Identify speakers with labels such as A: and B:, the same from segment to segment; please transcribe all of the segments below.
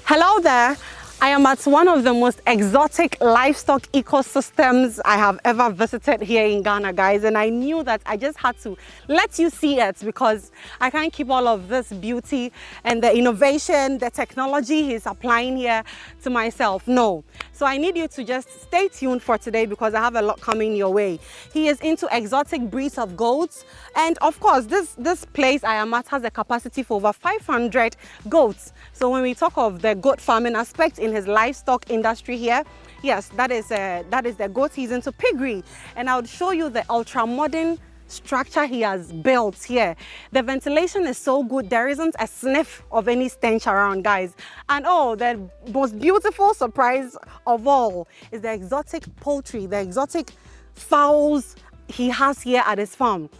A: Hello there. I am at one of the most exotic livestock ecosystems I have ever visited here in Ghana, guys. And I knew that I just had to let you see it because I can't keep all of this beauty and the innovation, the technology he's applying here to myself. No. So I need you to just stay tuned for today because I have a lot coming your way. He is into exotic breeds of goats. And of course, this place I am at has a capacity for over 500 goats. So when we talk of the goat farming aspect in his livestock industry here, yes, that is the goat. He's into piggery, and I would show you the ultra-modern structure he has built here. The ventilation is so good, there isn't a sniff of any stench around, guys. And oh, the most beautiful surprise of all is the exotic poultry, the exotic fowls he has here at his farm.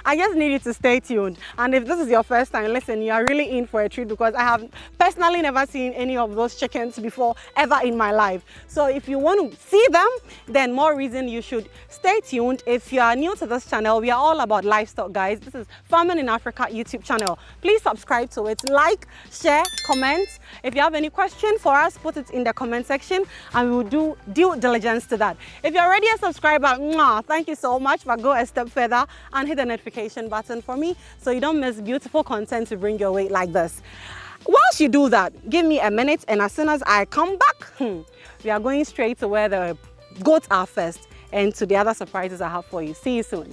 A: I just need you to stay tuned. And if this is your first time, listen, you are really in for a treat because I have personally never seen any of those chickens before ever in my life. So if you want to see them, then more reason you should stay tuned. If you are new to this channel, we are all about livestock, guys. This is Farming in Africa YouTube channel. Please subscribe to it, like, share, comment. If you have any question for us, put it in the comment section and we will do due diligence to that. If you're already a subscriber, thank you so much, but go a step further and hit the notification button for me so you don't miss beautiful content to bring your way like this. Whilst you do that, give me a minute, and as soon as I come back, we are going straight to where the goats are first and to the other surprises I have for you. See you soon.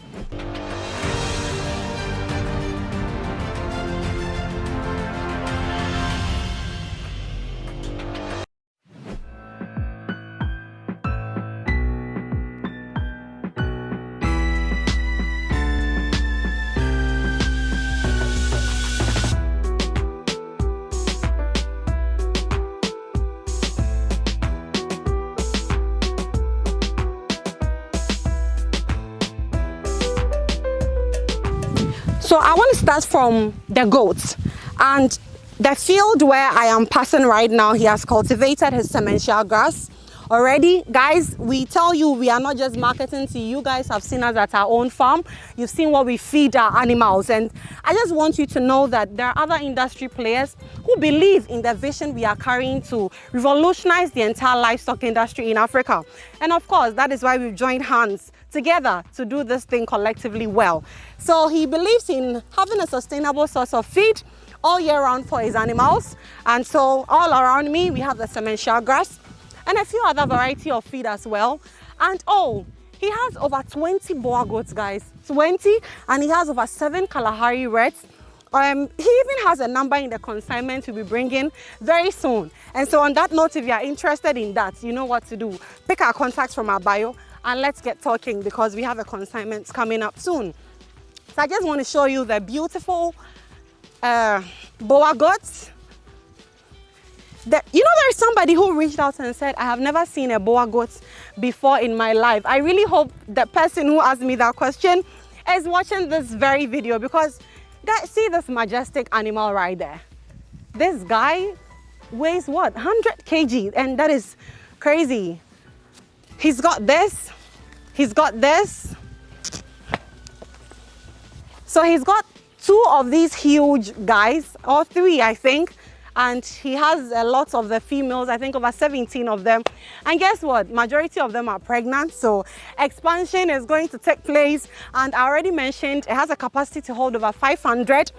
A: So I want to start from the goats, and the field where I am passing right now, he has cultivated his sementia grass already. Guys, we tell you we are not just marketing to you. Guys have seen us at our own farm. You've seen what we feed our animals, and I just want you to know that there are other industry players who believe in the vision we are carrying to revolutionize the entire livestock industry in Africa. And of course, that is why we've joined hands together to do this thing collectively well. So he believes in having a sustainable source of feed all year round for his animals. And so all around me, we have the sementia grass and a few other variety of feed as well. And oh, he has over 20 boer goats, guys, 20, and he has over 7 Kalahari reds. He even has a number in the consignment we'll be bringing very soon. And so on that note, if you are interested in that, you know what to do. Pick our contacts from our bio and let's get talking because we have a consignment coming up soon. So I just want to show you the beautiful boer goats. There's somebody who reached out and said, I have never seen a boer goat before in my life. I really hope the person who asked me that question is watching this very video because guys, see this majestic animal right there. This guy weighs what? 100 kg, and that is crazy. He's got this. He's got this. So he's got 2 of these huge guys, or 3, I think. And he has a lot of the females, I think over 17 of them. And guess what? Majority of them are pregnant. So expansion is going to take place. And I already mentioned it has a capacity to hold over 500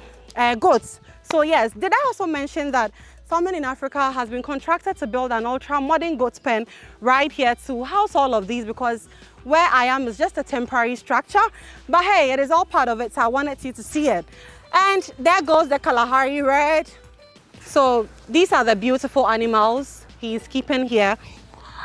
A: goats. So yes, did I also mention that Farming in Africa has been contracted to build an ultra-modern goat pen right here to house all of these because where I am is just a temporary structure. But hey, it is all part of it, so I wanted you to see it. And there goes the Kalahari red. So these are the beautiful animals he's keeping here.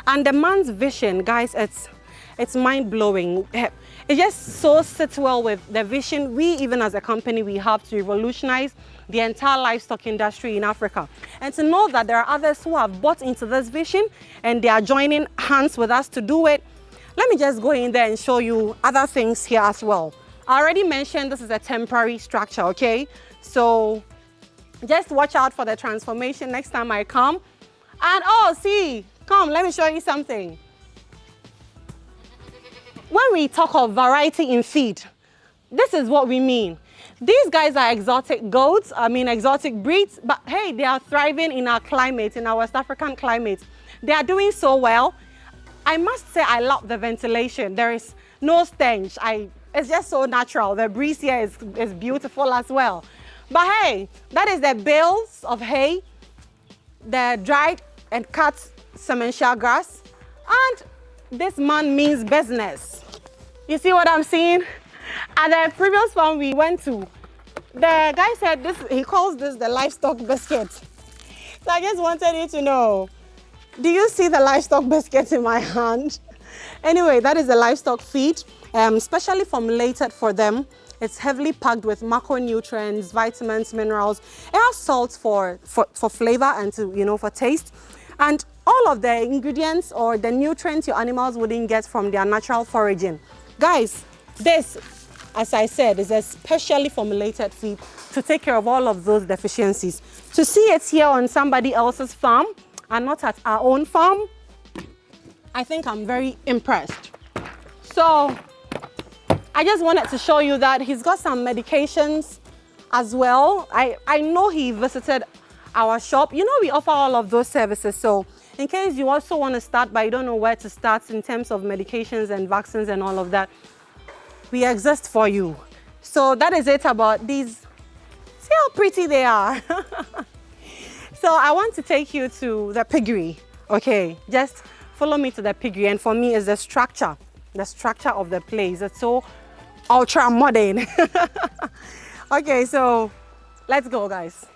A: And the man's vision, guys, it's mind-blowing. It just so sits well with the vision we, even as a company, we have to revolutionize the entire livestock industry in Africa. And to know that there are others who have bought into this vision and they are joining hands with us to do it. Let me just go in there and show you other things here as well. I already mentioned this is a temporary structure, okay? So just watch out for the transformation next time I come. And oh, see, come, let me show you something. When we talk of variety in feed, this is what we mean. These guys are exotic goats, exotic breeds, but hey, they are thriving in our climate, in our West African climate. They are doing so well. I must say I love the ventilation. There is no stench. It's just so natural. The breeze here is beautiful as well. But hey, that is the bales of hay, the dried and cut sementia grass, and this man means business. You see what I'm seeing? At the previous farm we went to, the guy said he calls this the livestock biscuit. So I just wanted you to know, do you see the livestock biscuit in my hand? Anyway, that is the livestock feed, specially formulated for them. It's heavily packed with macronutrients, vitamins, minerals. It has salt for flavor and for taste. And all of the ingredients or the nutrients your animals wouldn't get from their natural foraging. Guys, this, as I said, is a specially formulated feed to take care of all of those deficiencies. To see it here on somebody else's farm and not at our own farm, I think I'm very impressed. So I just wanted to show you that he's got some medications as well. I know he visited our shop. You know, we offer all of those services. So in case you also want to start but you don't know where to start in terms of medications and vaccines and all of that, we exist for you. So that is it about these. See how pretty they are. So I want to take you to the piggery. Okay, just follow me to the piggery. And for me, it's the structure of the place. It's so ultra modern. Okay, so let's go, guys.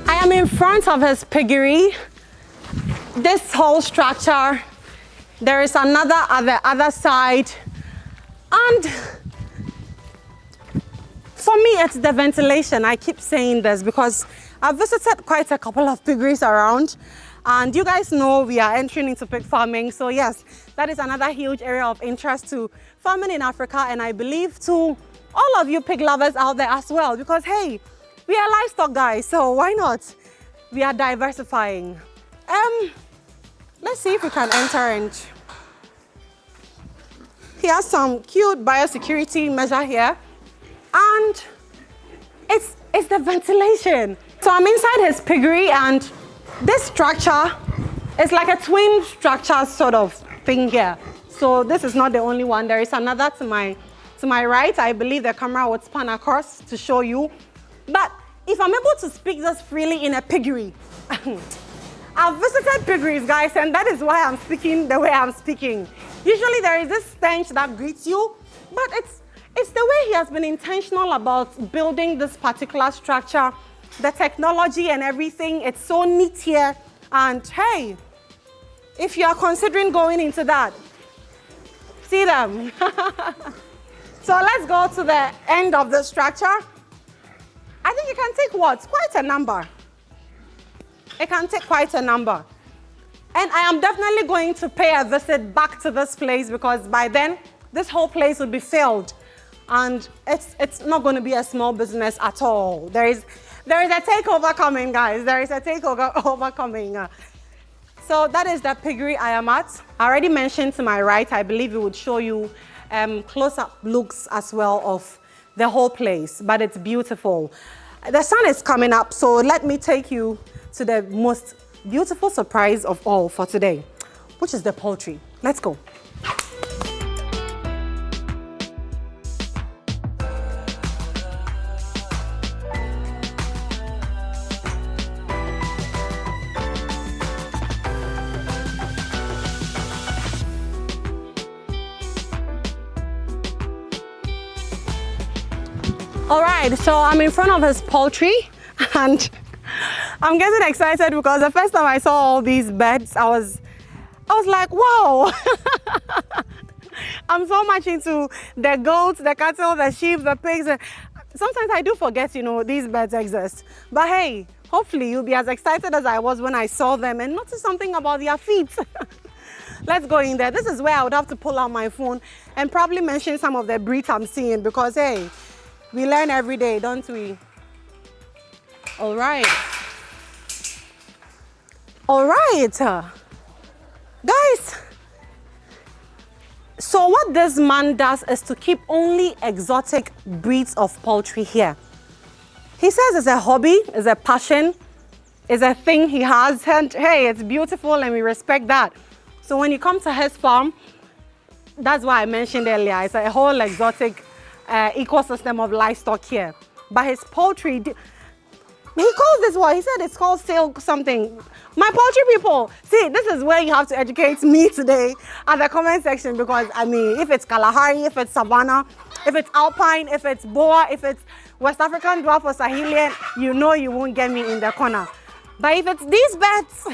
A: I am in front of his piggery. This whole structure, there is another at the other side, and for me it's the ventilation. I keep saying this because I've visited quite a couple of piggeries around, and you guys know we are entering into pig farming. So yes, that is another huge area of interest to farming in Africa, and I believe to all of you pig lovers out there as well, because hey, we are livestock guys, so why not? We are diversifying. Let's see if we can enter, and here's some cute biosecurity measure here, and it's the ventilation. So I'm inside his piggery, and this structure is like a twin structure sort of thing here. So this is not the only one. There is another to my right. I believe the camera would span across to show you. But if I'm able to speak this freely in a piggery, I've visited piggeries, guys, and that is why I'm speaking the way I'm speaking. Usually there is this stench that greets you, but it's the way he has been intentional about building this particular structure, the technology and everything. It's so neat here, and hey, if you are considering going into that, see them. So let's go to the end of the structure. I think it can take what? Quite a number. It can take quite a number. And I am definitely going to pay a visit back to this place, because by then, this whole place will be filled. And it's not going to be a small business at all. There is a takeover coming, guys. There is a takeover coming. So that is the piggery I am at. I already mentioned to my right, I believe it would show you close-up looks as well of the whole place, but it's beautiful. The sun is coming up, so let me take you to the most beautiful surprise of all for today, which is the poultry. Let's go. All right, so I'm in front of his poultry, and I'm getting excited because the first time I saw all these birds, I was like, wow. I'm so much into the goats, the cattle, the sheep, the pigs. Sometimes I do forget, these birds exist. But hey, hopefully you'll be as excited as I was when I saw them and noticed something about their feet. Let's go in there. This is where I would have to pull out my phone and probably mention some of the breeds I'm seeing because, hey, we learn every day, don't we? All right. All right. Guys, so what this man does is to keep only exotic breeds of poultry here. He says it's a hobby, it's a passion, it's a thing he has, and hey, it's beautiful and we respect that. So when you come to his farm, that's why I mentioned earlier, it's a whole exotic ecosystem of livestock here. But his poultry, he calls this what? He said it's called sale something. My poultry people, see, this is where you have to educate me today at the comment section because, I mean, if it's Kalahari, if it's Savannah, if it's Alpine, if it's Boa, if it's West African Dwarf or Sahelian, you know you won't get me in the corner. But if it's these bets,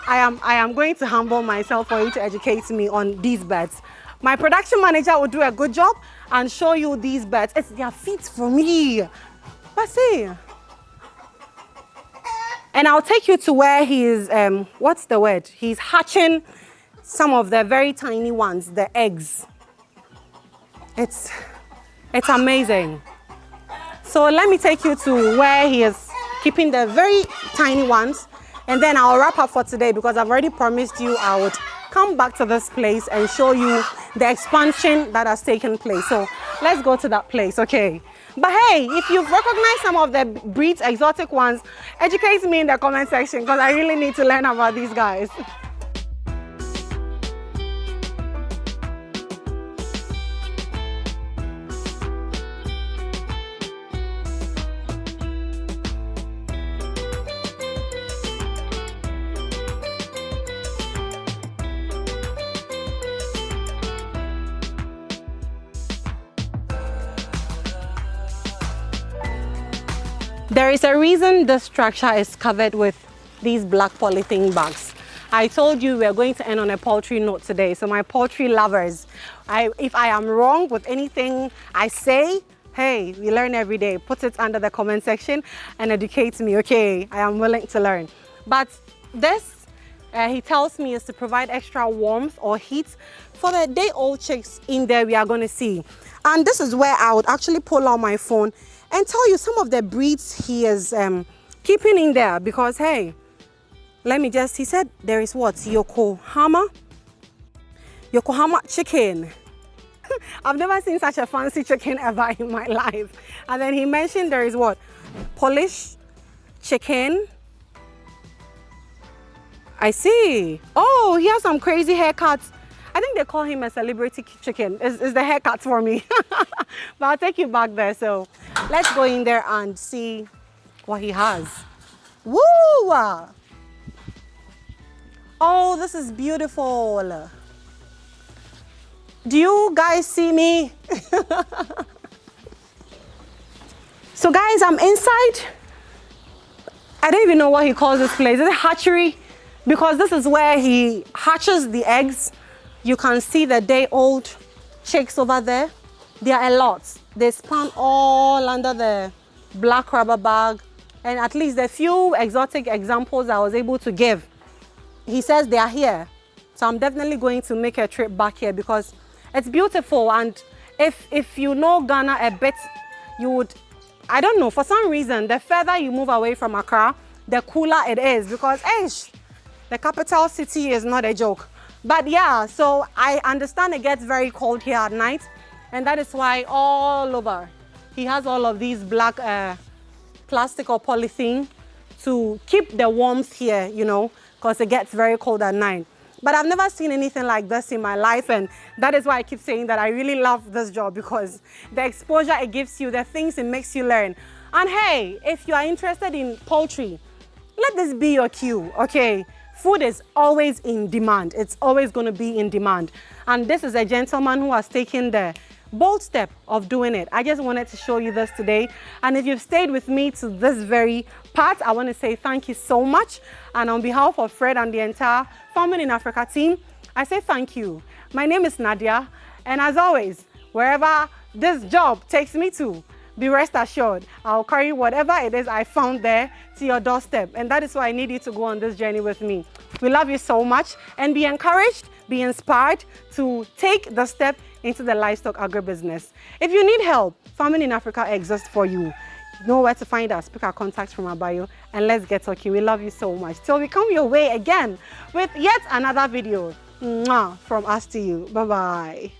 A: I am going to humble myself for you to educate me on these bets. My production manager will do a good job and show you these bets. It's their feet for me. But see, and I'll take you to where he is, what's the word? He's hatching some of the very tiny ones, the eggs. It's amazing. So let me take you to where he is keeping the very tiny ones. And then I'll wrap up for today because I've already promised you I would come back to this place and show you the expansion that has taken place. So let's go to that place, okay? But hey, if you've recognized some of the breeds, exotic ones, educate me in the comment section because I really need to learn about these guys. There is a reason this structure is covered with these black polythene bags. I told you we are going to end on a poultry note today. So my poultry lovers, if I am wrong with anything I say, hey, we learn every day. Put it under the comment section and educate me, okay? I am willing to learn. But this, he tells me, is to provide extra warmth or heat for the day-old chicks in there we are going to see. And this is where I would actually pull out my phone and tell you some of the breeds he is keeping in there because, hey, let me just, he said there is what? Yokohama chicken. I've never seen such a fancy chicken ever in my life. And then he mentioned there is what? Polish chicken. I see. Oh, he has some crazy haircuts. I think they call him a celebrity chicken. Is the haircut for me. But I'll take you back there. So let's go in there and see what he has. Woo! Oh, this is beautiful. Do you guys see me? So guys, I'm inside. I don't even know what he calls this place. Is it hatchery? Because this is where he hatches the eggs. You can see the day-old chicks over there. There are a lot. They spawn all under the black rubber bag. And at least the few exotic examples I was able to give, he says they are here. So I'm definitely going to make a trip back here because it's beautiful. And if you know Ghana a bit, you would, I don't know, for some reason, the further you move away from Accra, the cooler it is because, the capital city is not a joke. But yeah, so I understand it gets very cold here at night. And that is why all over, he has all of these black plastic or polythene to keep the warmth here, you know, because it gets very cold at night. But I've never seen anything like this in my life. And that is why I keep saying that I really love this job because the exposure it gives you, the things it makes you learn. And hey, if you are interested in poultry, let this be your cue, okay? Food is always in demand. It's always going to be in demand. And this is a gentleman who has taken the bold step of doing it. I just wanted to show you this today. And if you've stayed with me to this very part, I want to say thank you so much. And on behalf of Fred and the entire Farming in Africa team, I say thank you. My name is Nadia. And as always, wherever this job takes me to, be rest assured, I'll carry whatever it is I found there to your doorstep. And that is why I need you to go on this journey with me. We love you so much, and be encouraged, be inspired to take the step into the livestock agribusiness. If you need help, Farming in Africa exists for you. You know where to find us. Pick our contacts from our bio and let's get talking. We love you so much. Till we come your way again with yet another video. Mwah, from us to you. Bye-bye.